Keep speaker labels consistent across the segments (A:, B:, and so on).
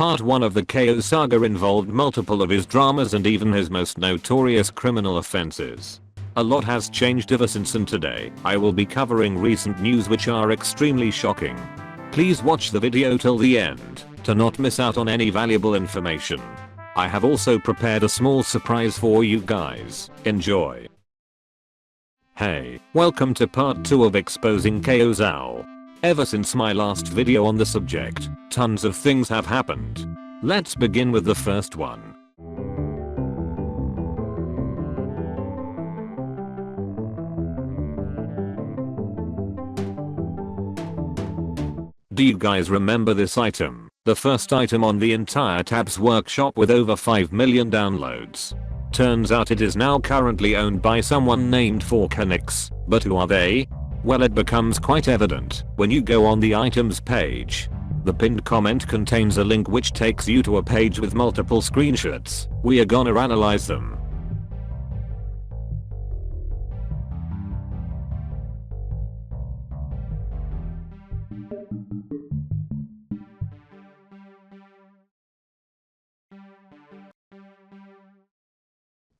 A: Part 1 of the Chaoz saga involved multiple of his dramas and even his most notorious criminal offenses. A lot has changed ever since, and today I will be covering recent news which are extremely shocking. Please watch the video till the end to not miss out on any valuable information. I have also prepared a small surprise for you guys. Enjoy. Hey, welcome to part 2 of exposing Chaoz Owl. Ever since my last video on the subject, tons of things have happened. Let's begin with the first one. Do you guys remember this item? The first item on the entire Tabs workshop with over 5 million downloads. Turns out it is now currently owned by someone named Falkhonyx, but who are they? Well, it becomes quite evident when you go on the items page. The pinned comment contains a link which takes you to a page with multiple screenshots. We are gonna analyze them.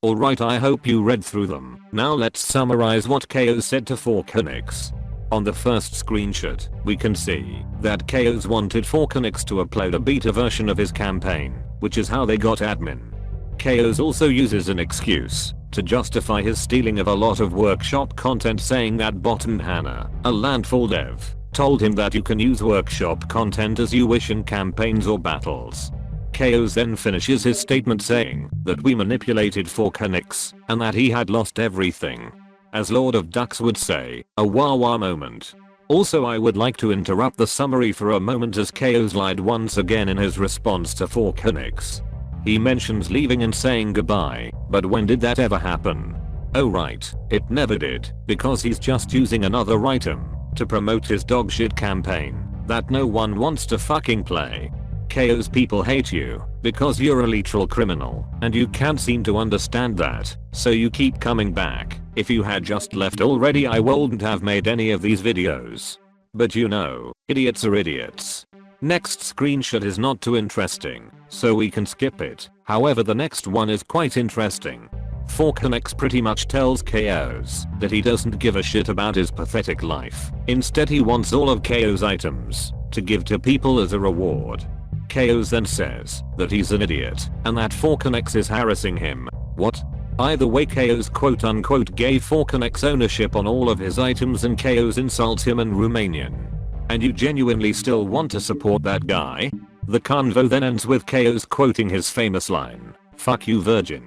A: Alright, I hope you read through them. Now let's summarize what Chaoz said to Falkhonyx. On the first screenshot, we can see that Chaoz wanted Falkhonyx to upload a beta version of his campaign, which is how they got admin. Chaoz also uses an excuse to justify his stealing of a lot of workshop content, saying that Bottom Hannah, a landfall dev, told him that you can use workshop content as you wish in campaigns or battles. Chaoz then finishes his statement saying that we manipulated Falkhonyx and that he had lost everything. As Lord of Ducks would say, a wah wah moment. Also, I would like to interrupt the summary for a moment as Chaoz lied once again in his response to Falkhonyx. He mentions leaving and saying goodbye, but when did that ever happen? Oh right, it never did, because he's just using another item to promote his dogshit campaign that no one wants to fucking play. Chaoz, people hate you because you're a literal criminal and you can't seem to understand that, so you keep coming back. If you had just left already, I wouldn't have made any of these videos. But you know, idiots are idiots. Next screenshot is not too interesting, so we can skip it. However, the next one is quite interesting. Falkhonyx pretty much tells Chaoz that he doesn't give a shit about his pathetic life. Instead, he wants all of Chaoz items to give to people as a reward. Chaoz then says that he's an idiot and that Falkhonyx is harassing him. What? Either way, Chaoz quote unquote gave Falkhonyx ownership on all of his items and Chaoz insults him in Romanian. And you genuinely still want to support that guy? The convo then ends with Chaoz quoting his famous line, "Fuck you, virgin."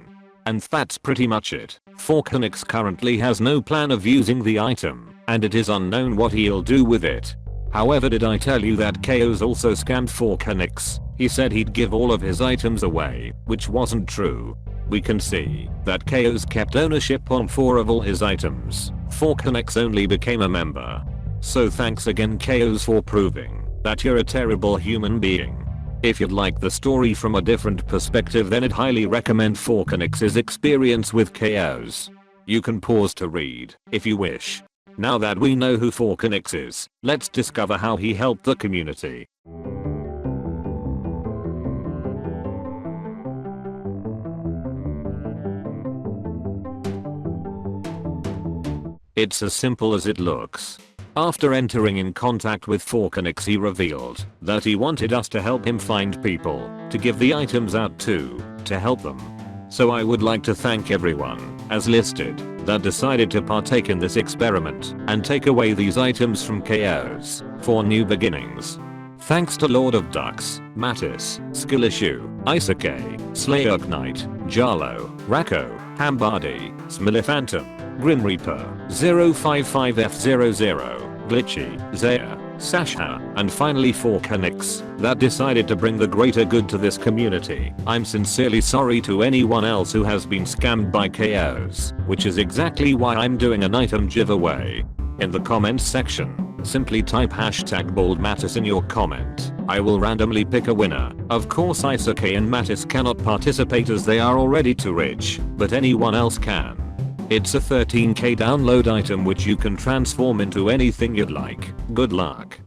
A: And that's pretty much it. Falkhonyx currently has no plan of using the item, and it is unknown what he'll do with it. However, did I tell you that Chaoz also scammed Falkhonyx? He said he'd give all of his items away, which wasn't true. We can see that Chaoz kept ownership on 4 of all his items. Falkhonyx only became a member. So thanks again, Chaoz, for proving that you're a terrible human being. If you'd like the story from a different perspective, then I'd highly recommend Falkhonyx's experience with Chaoz. You can pause to read if you wish. Now that we know who Falkhonyx is, let's discover how he helped the community. It's as simple as it looks. After entering in contact with Falkhonyx, he revealed that he wanted us to help him find people to give the items out to help them. So I would like to thank everyone, as listed, that decided to partake in this experiment and take away these items from Chaoz for new beginnings. Thanks to Lord of Ducks, Mattis, Skillissue, Isake, Slayerk Knight, Jarlo, Rako, Hambardi, Smiliphantom, Grim Reaper, 055F00, Glitchy, Zaya, Sashha, and finally Falkhonyx, that decided to bring the greater good to this community. I'm sincerely sorry to anyone else who has been scammed by Chaoz, which is exactly why I'm doing an item giveaway. In the comments section, simply type #BaldMattis in your comment. I will randomly pick a winner. Of course, Isake and Mattis cannot participate as they are already too rich, but anyone else can. It's a 13k download item which you can transform into anything you'd like. Good luck.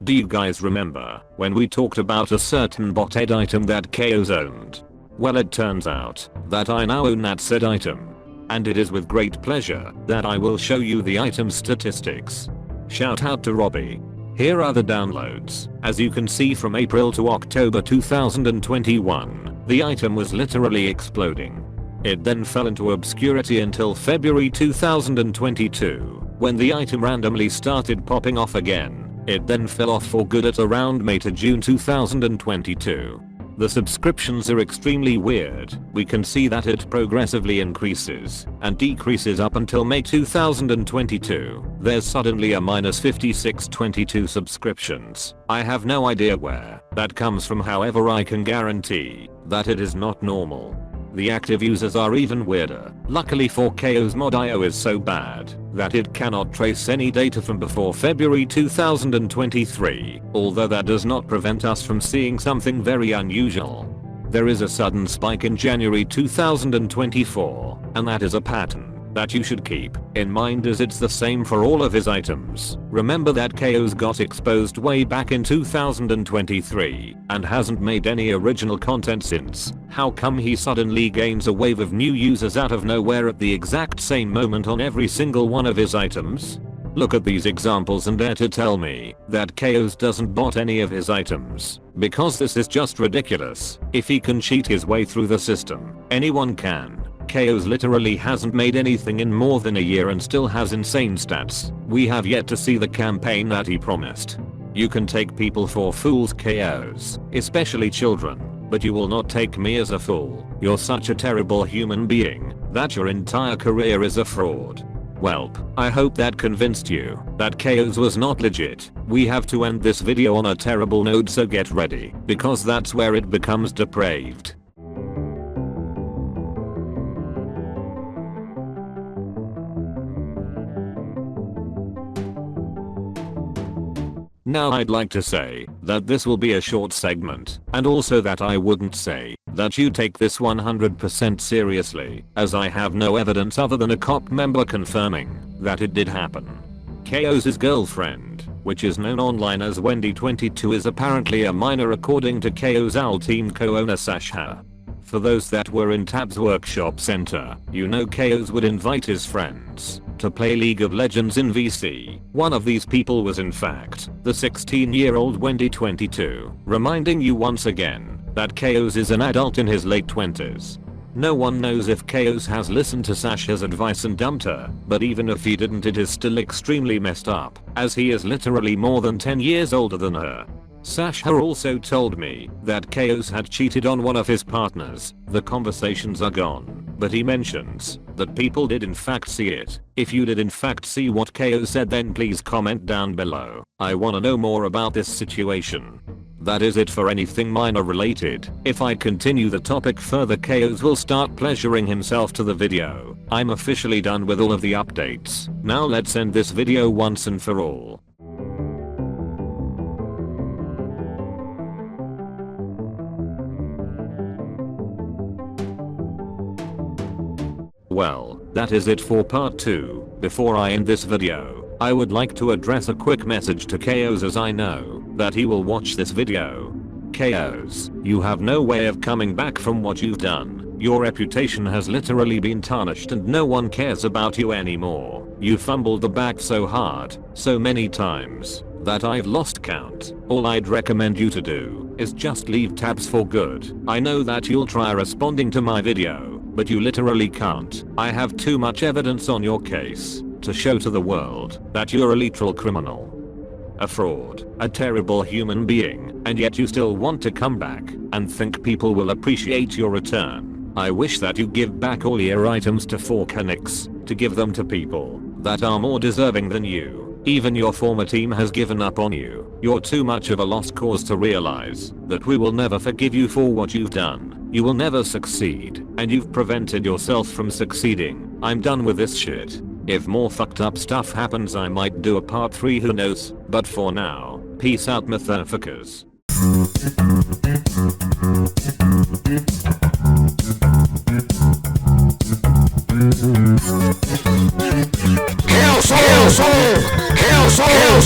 A: Do you guys remember when we talked about a certain botted item that Chaoz owned? Well, it turns out that I now own that said item. And it is with great pleasure that I will show you the item's statistics. Shout out to Robby. Here are the downloads. As you can see, from April to October 2021, the item was literally exploding. It then fell into obscurity until February 2022, when the item randomly started popping off again. It then fell off for good at around May to June 2022. The subscriptions are extremely weird. We can see that it progressively increases and decreases up until May 2022. There's suddenly a minus 5622 subscriptions. I have no idea where that comes from, however I can guarantee that it is not normal. The active users are even weirder. Luckily for Chaoz, mod.io is so bad that it cannot trace any data from before February 2023, although that does not prevent us from seeing something very unusual. There is a sudden spike in January 2024, and that is a pattern that you should keep in mind, as it's the same for all of his items. Remember that Chaoz got exposed way back in 2023 and hasn't made any original content since. How come he suddenly gains a wave of new users out of nowhere at the exact same moment on every single one of his items? Look at these examples and dare to tell me that Chaoz doesn't bot any of his items, because this is just ridiculous. If he can cheat his way through the system, anyone can. Chaoz literally hasn't made anything in more than a year and still has insane stats. We have yet to see the campaign that he promised. You can take people for fools, Chaoz, especially children, but you will not take me as a fool. You're such a terrible human being that your entire career is a fraud. Welp, I hope that convinced you that Chaoz was not legit. We have to end this video on a terrible note, so get ready, because that's where it becomes depraved. Now I'd like to say that this will be a short segment, and also that I wouldn't say that you take this 100% seriously, as I have no evidence other than a cop member confirming that it did happen. Chaoz's girlfriend, which is known online as Wendy22, is apparently a minor according to Chaoz Owl team co-owner Sashha. For those that were in Tab's workshop center, you know Chaoz would invite his friends to play League of Legends in VC. One of these people was in fact the 16-year-old Wendy22, reminding you once again that Chaoz is an adult in his late 20s. No one knows if Chaoz has listened to Sashha's advice and dumped her, but even if he didn't, it is still extremely messed up, as he is literally more than 10 years older than her. Sashha also told me that Chaoz had cheated on one of his partners. The conversations are gone, but he mentions that people did in fact see it. If you did in fact see what Chaoz said, then please comment down below. I wanna know more about this situation. That is it for anything minor related. If I continue the topic further, Chaoz will start pleasuring himself to the video. I'm officially done with all of the updates. Now let's end this video once and for all. Well, that is it for part 2. Before I end this video, I would like to address a quick message to Chaoz, as I know that he will watch this video. Chaoz, you have no way of coming back from what you've done. Your reputation has literally been tarnished and no one cares about you anymore. You fumbled the bag so hard, so many times, that I've lost count. All I'd recommend you to do is just leave Tabs for good. I know that you'll try responding to my video, but you literally can't. I have too much evidence on your case to show to the world that you're a literal criminal, a fraud, a terrible human being, and yet you still want to come back and think people will appreciate your return. I wish that you give back all your items to Falkhonyx to give them to people that are more deserving than you. Even your former team has given up on you. You're too much of a lost cause to realize that we will never forgive you for what you've done. You will never succeed, and you've prevented yourself from succeeding. I'm done with this shit. If more fucked up stuff happens, I might do a part 3, who knows, but for now, peace out, motherfuckers. Chaoz Owl! Chaoz Owl!